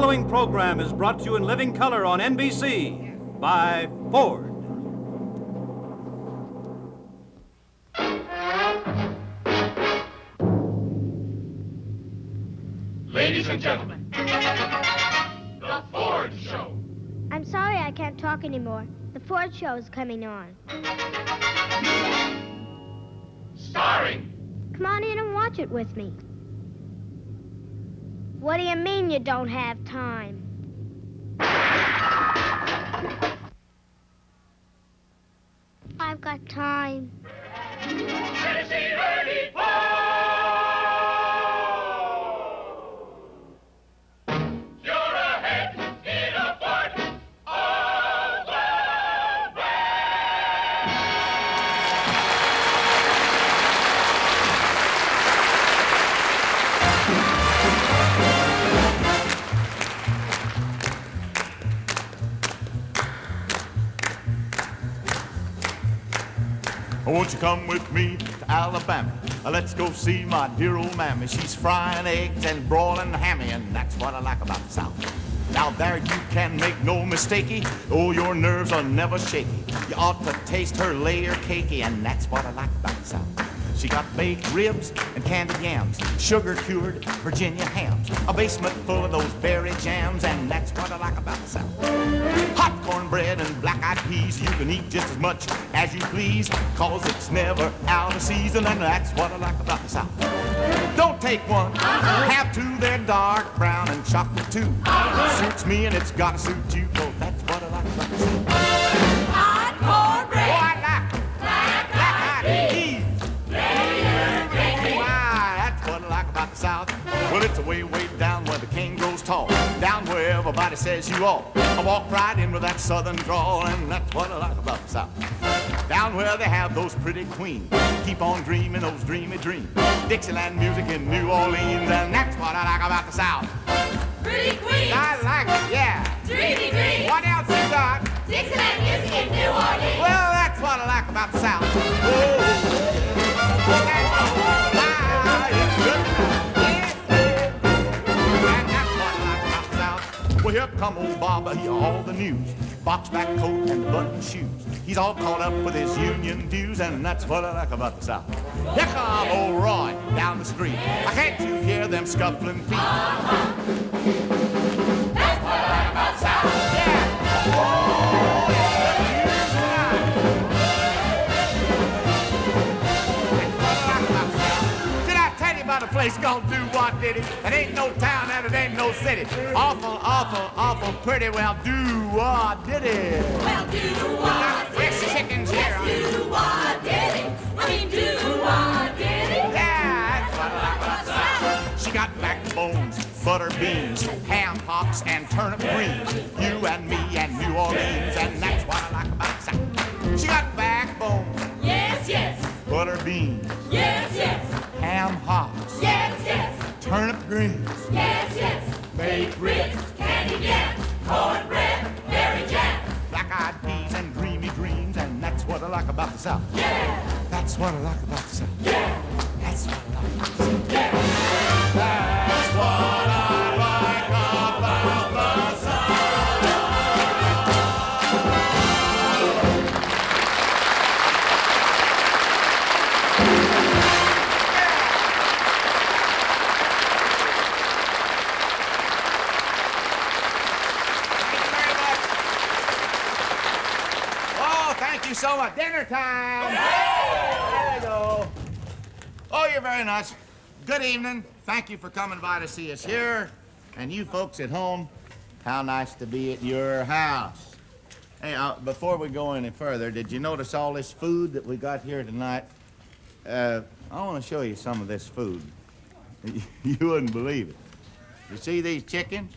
following program is brought to you in living color on NBC by Ford. Ladies and gentlemen, The Ford Show. I'm sorry I can't talk anymore. The Ford Show is coming on. Starring Come on in and watch it with me. What do you mean you don't have time? I've got time. Tennessee Ernie Ford. You're ahead in a Ford all the way. Won't you come with me to Alabama? Let's go see my dear old mammy. She's frying eggs and broiling hammy, and that's what I like about the South. Now there you can make no mistakey. Oh, your nerves are never shaky. You ought to taste her layer cakey, and that's what I like about the South. She got baked ribs and candied yams, sugar-cured Virginia hams, a basement full of those berry jams, and that's what I like about the South. Hot cornbread and black-eyed peas, you can eat just as much as you please, cause it's never out of season, and that's what I like about the South. Don't take one, have two, they're dark brown and chocolate too. Suits me and it's gotta suit you, cause that's what I like about the South. Hot cornbread. Oh, I like black-eyed peas. About the South. Well, it's way, way down where the king grows tall, down where everybody says you all. I walk right in with that southern drawl, and that's what I like about the South. Down where they have those pretty queens, keep on dreaming those dreamy dreams. Dixieland music in New Orleans, and that's what I like about the South. Pretty queens. I like it, yeah. Dreamy dreams. What else you got? Dixieland music in New Orleans. Well, that's what I like about the South. Oh, it's good. Well, here come old Bob, he all the news. Box-back coat and button shoes. He's all caught up with his union dues, and that's what I like about the South. Here come old Roy down the street. Can't you hear them scuffling feet? That's what I like about the South. Yeah. Oh, it's the That's what I like about the South. Did I tell you about a place called Do What Did It? It ain't no town and it ain't no city. Awful, awful, awful pretty. Well, do what did it? Well, do what did Yes, it? chickens Yes, here. do what did it? I mean, do what did it? Yeah, that's what I like about the South. She got backbones, butter beans, ham hocks, and turnip greens. You and me and New Orleans, and that's what I like about the South. She got backbones, Yes, yes. butter beans, Yes, yes. ham hocks, Yes, yes. turnip greens, Yes, yes. baked Ribs, candy yams, cornbread, berry jam. black-eyed peas, and dreamy dreams, and that's what I like about the South. Yeah. That's what I like about the South. Yeah. That's what I like about the South. Yeah. That's what I like about the South. Thank you so much. Dinner time. There you go. Oh, you're very nice. Good evening. Thank you for coming by to see us here. And you folks at home, how nice to be at your house. Hey, before we go any further, did you notice all this food that we got here tonight? I want to show you some of this food. You wouldn't believe it. You see these chickens?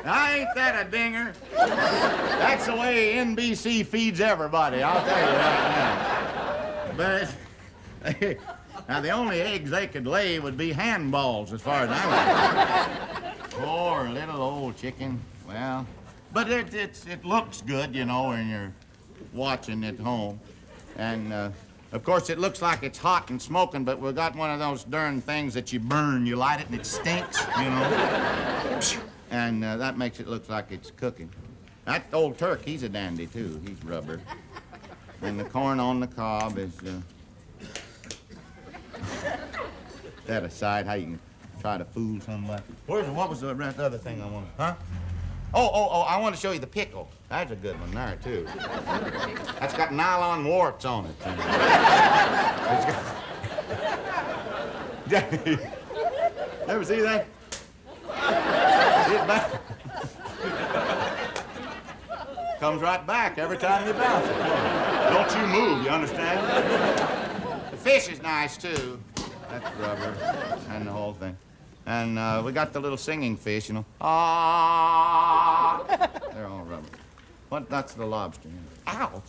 Now, ain't that a dinger? That's the way NBC feeds everybody, I'll tell you right now. But, now, the only eggs they could lay would be handballs, as far as I'm concerned. Poor little old chicken. Well, but it looks good, you know, when you're watching at home. And Of course, it looks like it's hot and smoking, but we've got one of those darn things that you burn. You light it and it stinks, you know. And that makes it look like it's cooking. That old Turk, he's a dandy, too. He's rubber. And the corn on the cob is... that aside, how you can try to fool somebody. What was the other thing I wanted? Huh? Oh, I want to show you the pickle. That's a good one there, too. That's got nylon warts on it. Ever see that? See it back? Comes right back every time you bounce it. Don't you move, you understand? The fish is nice, too. That's rubber and the whole thing. And we got the little singing fish, you know. Ah! They're all rubber. That's the lobster. Ow!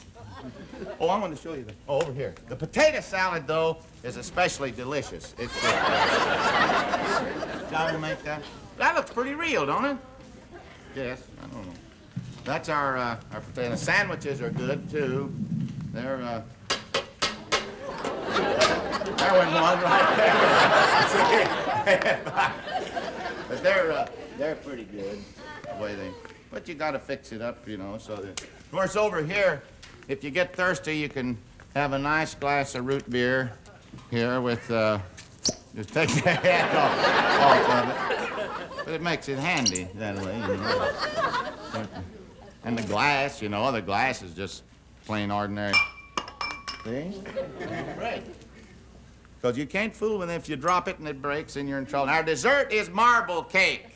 Oh, I want to show you this. Oh, over here. The potato salad, though, is especially delicious. It's how to make that? That looks pretty real, don't it? Yes, I don't know. That's our potato sandwiches are good, too. They're, there went one right there. But they're pretty good, the way they... But you gotta fix it up, you know, so that... Of course, over here, if you get thirsty, you can have a nice glass of root beer here with, just take the head off of it. But it makes it handy that way, you know. And the glass, you know, the glass is just plain ordinary. See? Right. Because you can't fool with it. If you drop it and it breaks, then you're in trouble. Our dessert is marble cake.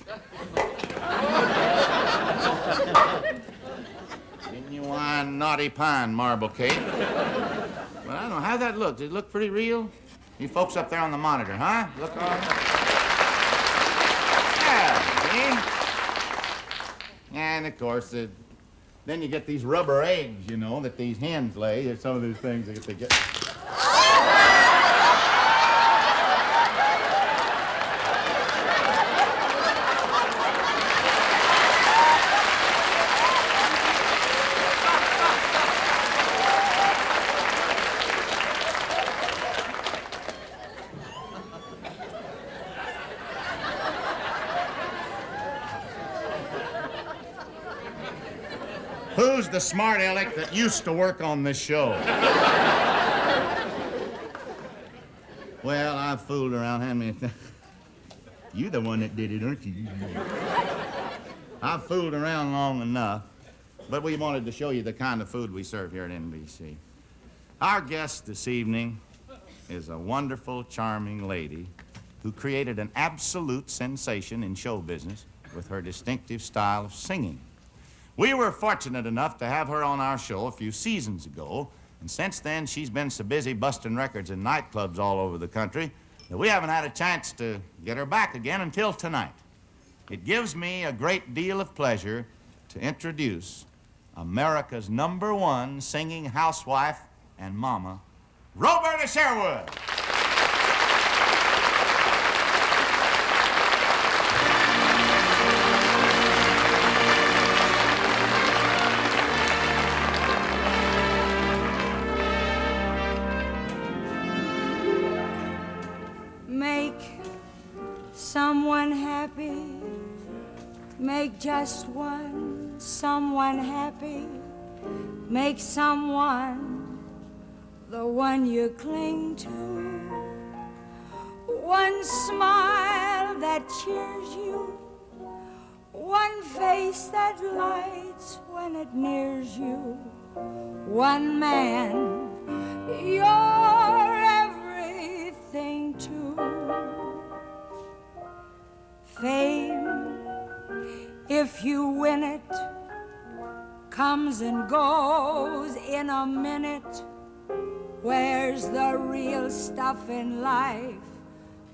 Genuine naughty pine marble cake. But I don't know, how'd that look? Did it look pretty real? You folks up there on the monitor, huh? Look all right? Yeah, see? And, of course, then you get these rubber eggs, you know, that these hens lay. There's some of these things that they get... Who's the smart aleck that used to work on this show? Well, I've fooled around. Hand me a thing. You're the one that did it, aren't you? I've fooled around long enough, but we wanted to show you the kind of food we serve here at NBC. Our guest this evening is a wonderful, charming lady who created an absolute sensation in show business with her distinctive style of singing. We were fortunate enough to have her on our show a few seasons ago, and since then she's been so busy busting records in nightclubs all over the country that we haven't had a chance to get her back again until tonight. It gives me a great deal of pleasure to introduce America's #1 singing housewife and mama, Roberta Sherwood. Someone happy, make just one someone happy, make someone the one you cling to, one smile that cheers you, one face that lights when it nears you, one man you're everything to. Fame, if you win it, comes and goes in a minute. Where's the real stuff in life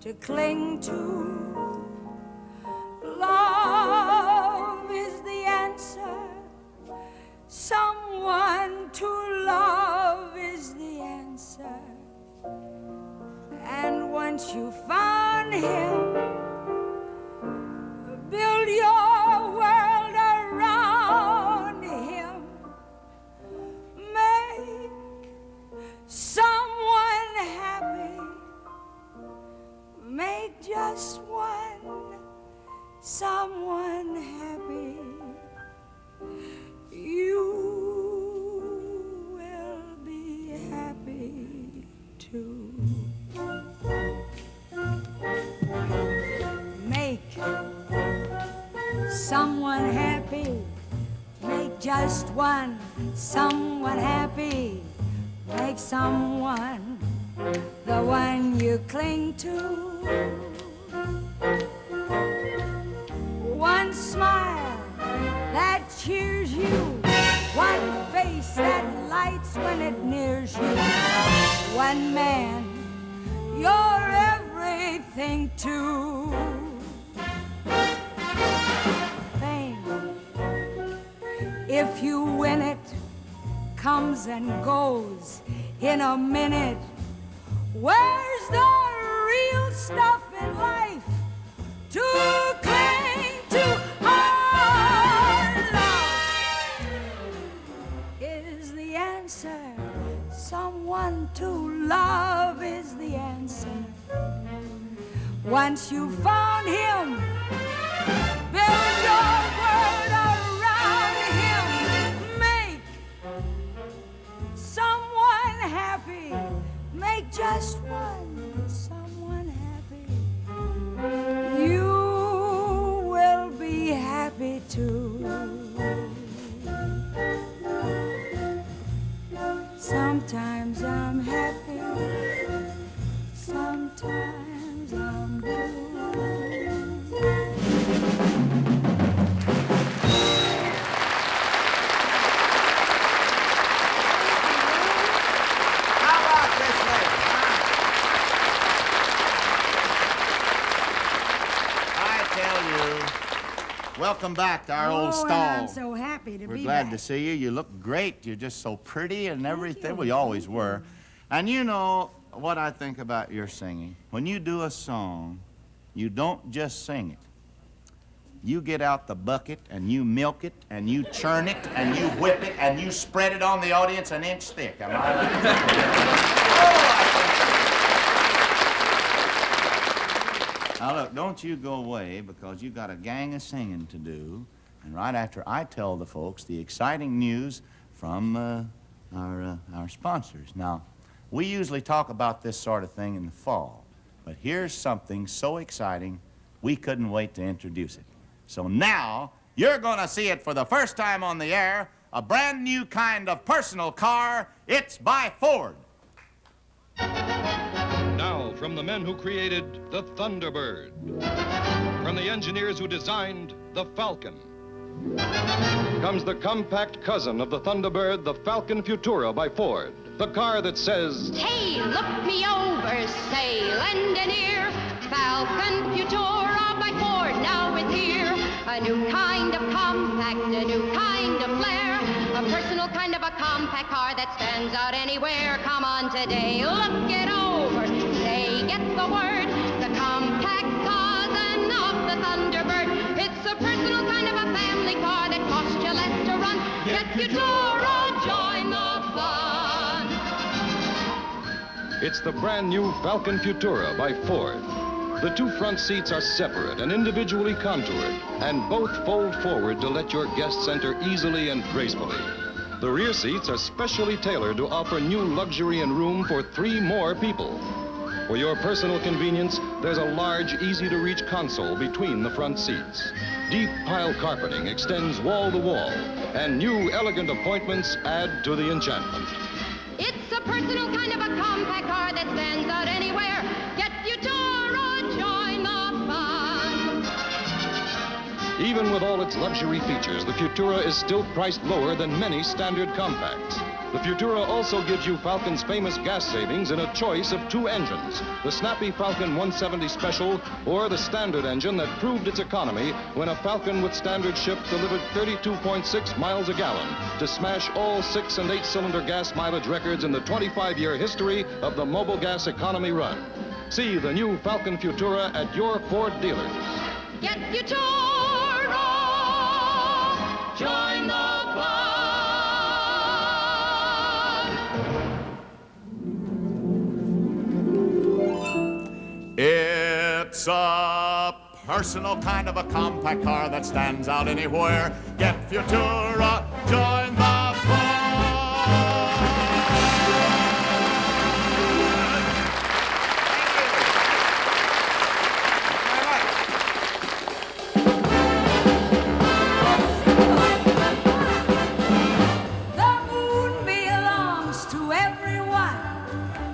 to cling to? Love is the answer. Someone to love is the answer. And once you found him, build your world around him. Make someone someone happy, you will be happy too. Make someone happy, make just one someone happy, make someone the one you cling to. One smile that cheers you, one face that lights when it nears you, one man you're everything to. Fame, if you win it, comes and goes in a minute. Where's the real stuff in life to cling to? Our love is the answer. Someone to love is the answer. Once you've found him, build your world around him. Make someone happy. Make just one someone happy. You will be happy too. Sometimes I'm happy, sometimes I'm blue. Welcome back to our old stall. I'm so happy to be back. We're glad to see you. You look great. You're just so pretty and everything. Well, you always were. And you know what I think about your singing. When you do a song, you don't just sing it. You get out the bucket and you milk it and you churn it and you whip it and you spread it on the audience an inch thick. Am I right? Now, look, don't you go away because you got a gang of singing to do. And right after I tell the folks the exciting news from our sponsors. Now, we usually talk about this sort of thing in the fall. But here's something so exciting, we couldn't wait to introduce it. So now, you're going to see it for the first time on the air, a brand new kind of personal car. It's by Ford. Now, from the men who created the Thunderbird, from the engineers who designed the Falcon, comes the compact cousin of the Thunderbird, the Falcon Futura by Ford. The car that says, hey, look me over, say, lend an ear. Falcon Futura by Ford, now it's here. A new kind of compact, a new kind of flair. A personal kind of a compact car that stands out anywhere. Come on today, look it over, say, get the word. The compact cousin of the Thunderbird. It's a personal kind of a family car that costs you less to run. Get Futura, join the fun. It's the brand new Falcon Futura by Ford. The two front seats are separate and individually contoured, and both fold forward to let your guests enter easily and gracefully. The rear seats are specially tailored to offer new luxury and room for 3 more people. For your personal convenience, there's a large, easy-to-reach console between the front seats. Deep pile carpeting extends wall to wall, and new elegant appointments add to the enchantment. It's a personal kind of a compact car that stands out anywhere. Get Futura, join the fun. Even with all its luxury features, the Futura is still priced lower than many standard compacts. The Futura also gives you Falcon's famous gas savings in a choice of 2 engines, the snappy Falcon 170 Special or the standard engine that proved its economy when a Falcon with standard ship delivered 32.6 miles a gallon to smash all 6- and 8-cylinder gas mileage records in the 25-year history of the mobile gas economy run. See the new Falcon Futura at your Ford dealers. Get Futura, join the fun. It's a personal kind of a compact car that stands out anywhere. Get Futura, join the fun. The moon belongs to everyone.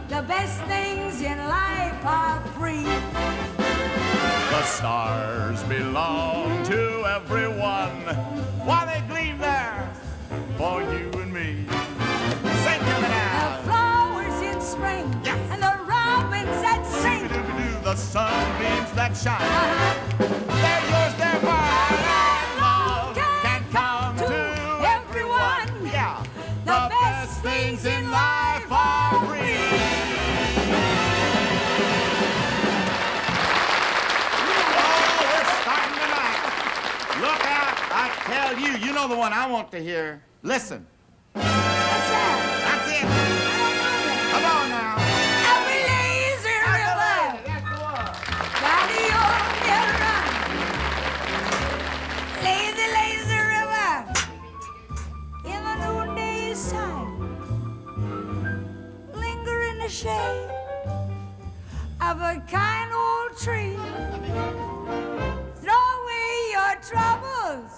The best things in life are free. The stars belong to everyone. Why they gleam there for you and me. Sing to me The now. flowers in spring Yes. and the robins that sing. Doo-doo-doo-doo, the sunbeams that shine. They're yours, they're mine. And love can come to everyone. Yeah. The best things in life are free. Oh, we're starting tonight. Look out, I tell you, you know the one I want to hear. Listen. What's that? That's it. I don't know that. Come on now. Every lazy river, daddy on the run. Lazy, lazy river, in the noonday sun. Linger in the shade of a kind old tree. Throw away your troubles.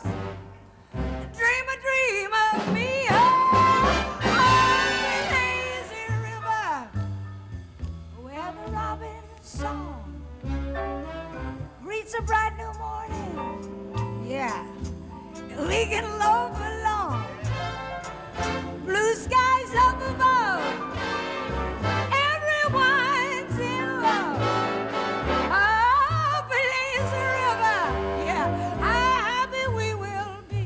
Dream a dream of me. Oh, lazy river, where the robin's song greets a bright new morning. Yeah, we can loaf along. Blue skies up above. Everyone's in love. Up a lazy river. Yeah, how happy we will be.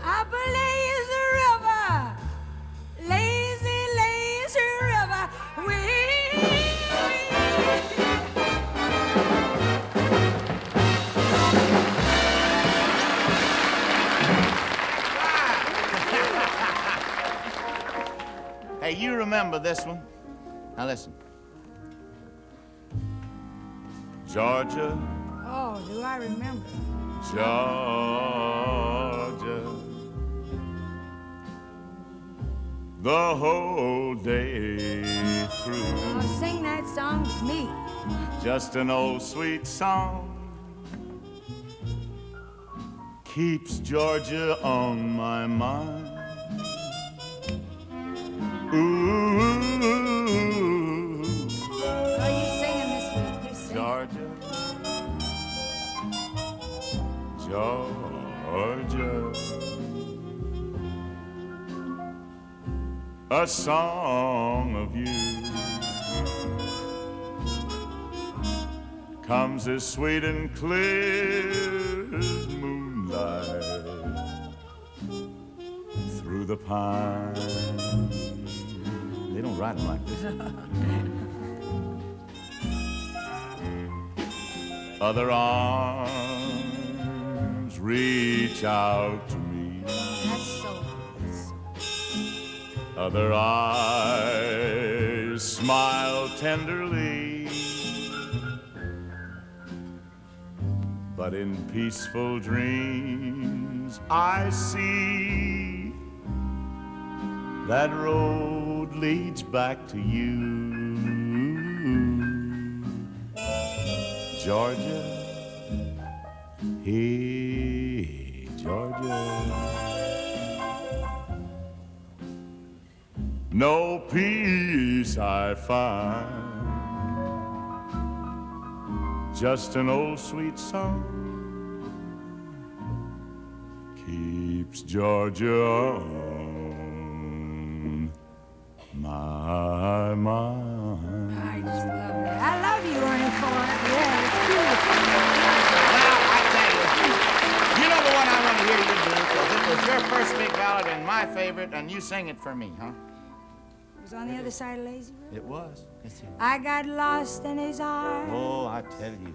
Up a lazy river. Lazy, lazy river. Hey, you remember this one? Now listen. Georgia, Oh, do I remember? Georgia, the whole day through. Oh, sing that song with me. Just an old sweet song keeps Georgia on my mind. Ooh, Oh, you singing this week? You sing. Georgia, Georgia, a song of you comes as sweet and clear as moonlight through the pines. They don't write them like this. Other arms reach out to me. That's so. Other eyes smile tenderly. But in peaceful dreams I see that road leads back to you. Georgia, hey, Georgia. No peace I find, just an old sweet song keeps Georgia on my mind. I just love that. I love you, Ernie Ford. Yeah, it's beautiful. Well, I tell you know the one I want to hear you do, because it was your first big ballad and my favorite, and you sing it for me, huh? It was on the other side of Lazy River. It was. Yes, it was. I got lost in his arms, Oh, I tell you.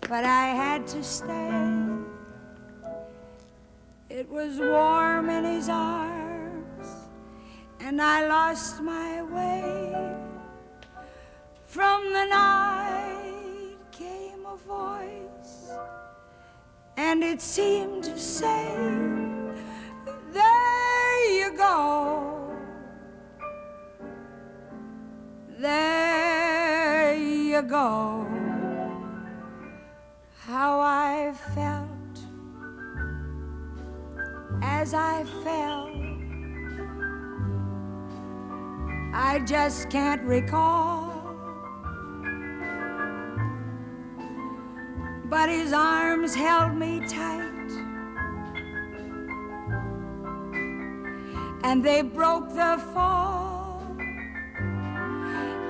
but I had to stay. It was warm in his arms, and I lost my way. From the night came voice, and it seemed to say, there you go, there you go. How I felt as I fell, I just can't recall. But his arms held me tight, and they broke the fall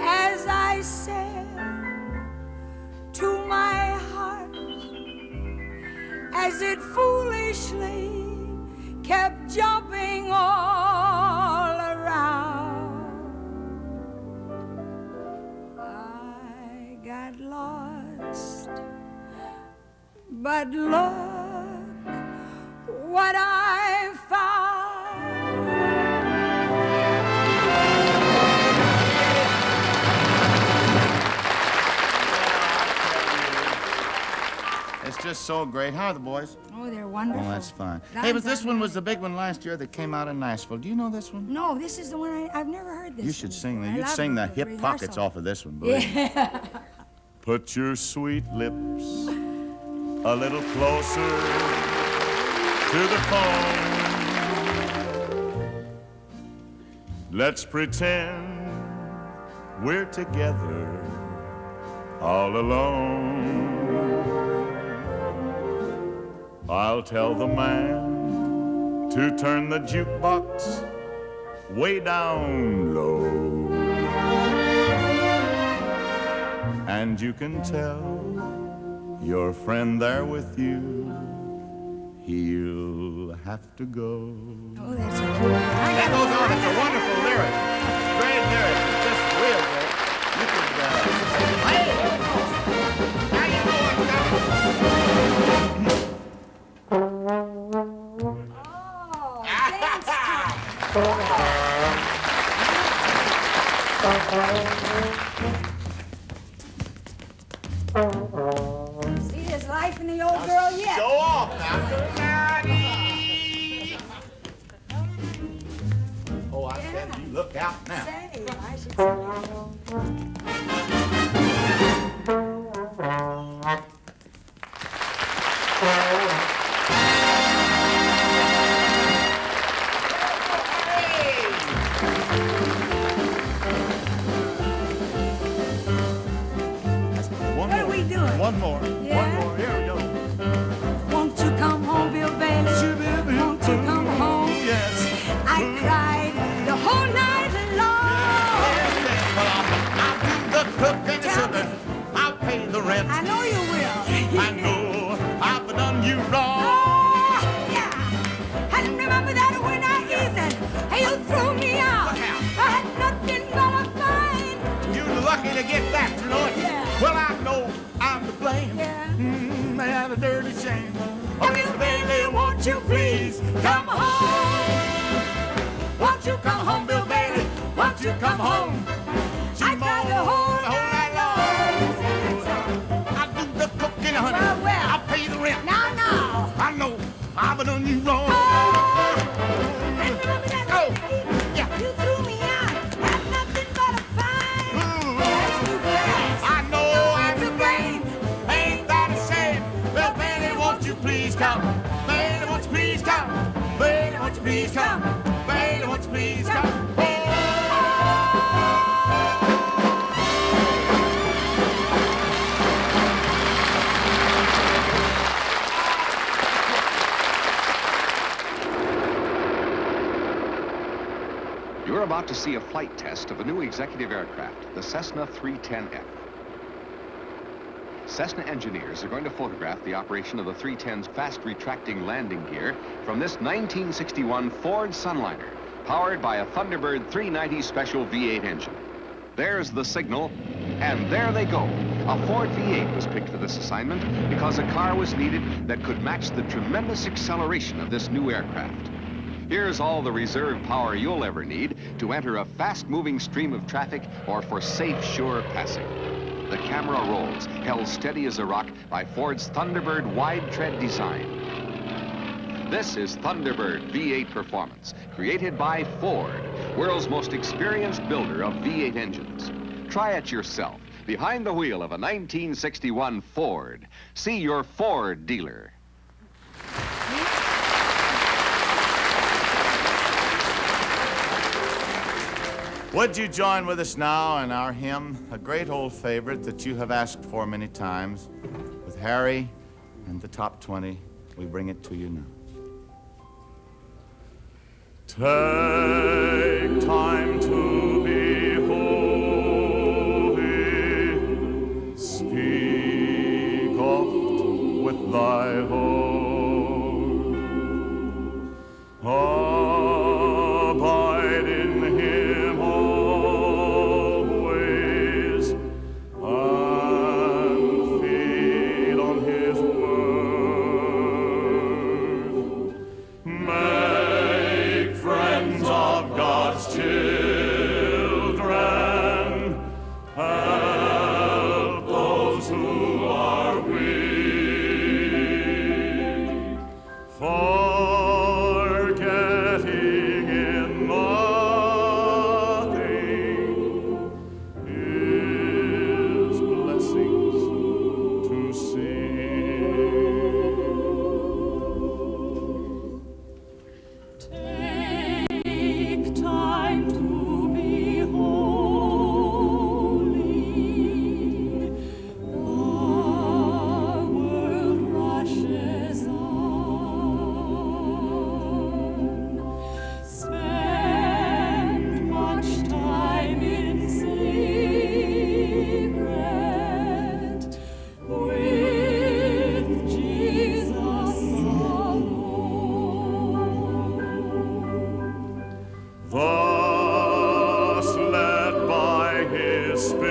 as I said to my heart, as it foolishly kept jumping all around. I got lost, but look what I found. It's just so great. How are the boys? Oh, they're wonderful. Oh, that's fine. Hey, but this one was the big one last year that came out in Nashville. Do you know this one? No, this is the one I've never heard this. You should sing that. I You'd love sing the it. hip Rehearsal. pockets off of this one, believe me. Yeah. Put your sweet lips a little closer to the phone. Let's pretend we're together all alone. I'll tell the man to turn the jukebox way down low. And you can tell your friend there with you, he'll have to go. Oh, that's a cute one. That goes on. It's a wonderful lyric. Great lyric. It's just real great. You could, hey! Now you know what's Oh, dance time. See, there's life in the old girl yet. Show off now. Oh, I said you look out now. Say, I should say. One What are more. we doing? One more. Yeah? One more. Here we go. Won't you come home, Bill Bailey? Won't you come home? Yes. I cried the whole night long. I'll do the cook and the Tell sugar. I'll pay the rent. I know you will. I know I've done you wrong. Oh, yeah. And remember that winter evening, you threw me out. Look out. I had nothing but a fine. You're lucky to get that, you know it. Yeah. Well, I know I'm to blame. Yeah. Man, a dirty shame. Oh, Bill Bailey, won't you please come home? Won't you come home, Bill Bailey? Won't you come home? I cried the whole night long. I'll do the cooking, honey. Well. I'll pay the rent. Now, now. I know I've done you wrong. And remember that Oh, winter evening, yeah. you threw me out. Had nothing but a fine. That's too fast. I know I'm to blame. Ain't that a shame? Well, Bailey, won't you please come? Bailey, won't you please come? Bailey, won't you please come? Bailey, won't you please come? You're about to see a flight test of a new executive aircraft, the Cessna 310F. Cessna engineers are going to photograph the operation of the 310's fast retracting landing gear from this 1961 Ford Sunliner, powered by a Thunderbird 390 Special V8 engine. There's the signal, and there they go. A Ford V8 was picked for this assignment because a car was needed that could match the tremendous acceleration of this new aircraft. Here's all the reserve power you'll ever need to enter a fast-moving stream of traffic or for safe, sure passing. The camera rolls, held steady as a rock by Ford's Thunderbird wide tread design. This is Thunderbird V8 Performance, created by Ford, world's most experienced builder of V8 engines. Try it yourself, behind the wheel of a 1961 Ford. See your Ford dealer. Would you join with us now in our hymn, a great old favorite that you have asked for many times? With Harry and the Top 20, we bring it to you now. Take time to be holy, speak oft with thy heart, abide in him always, and feed on his word. Make friends of God's children, help those who are weak, forgetting in nothing his blessings to see. Take time to be holy. The world rushes on. Spend much time in secret with Jesus alone. Thus led by his Spirit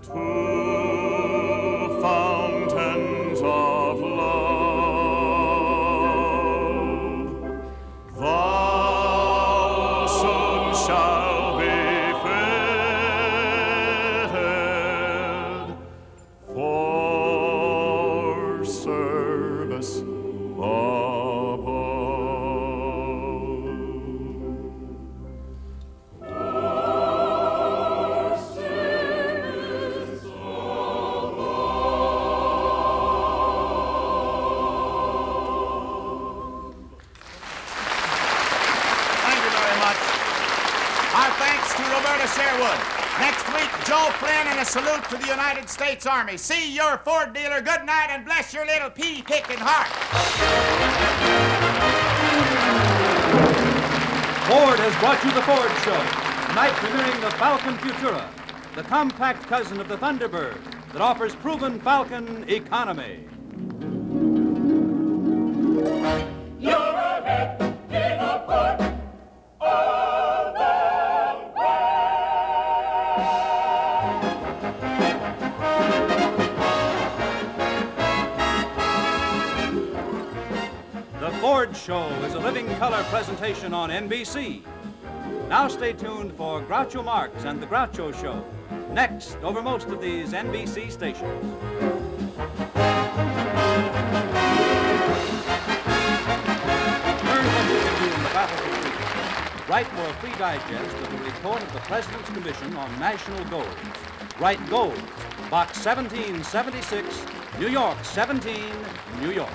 to fountains of love, thou soon shalt be fitted for service above. Thank you very much. Our thanks to Roberta Sherwood. Next week, Joe Flynn and a salute to the United States Army. See your Ford dealer. Good night and bless your little pea-picking heart. Ford has brought you the Ford Show. Tonight premiering the Falcon Futura, the compact cousin of the Thunderbird that offers proven Falcon economy. You're ahead in a Ford all the The Ford Show is a living color presentation on NBC. Now stay tuned for Groucho Marx and the Groucho Show, next over most of these NBC stations. Learn what you can do in the battle for freedom. Write for a free digest of the report of the President's Commission on National Goals. Write Goals, Box 1776, New York 17, New York.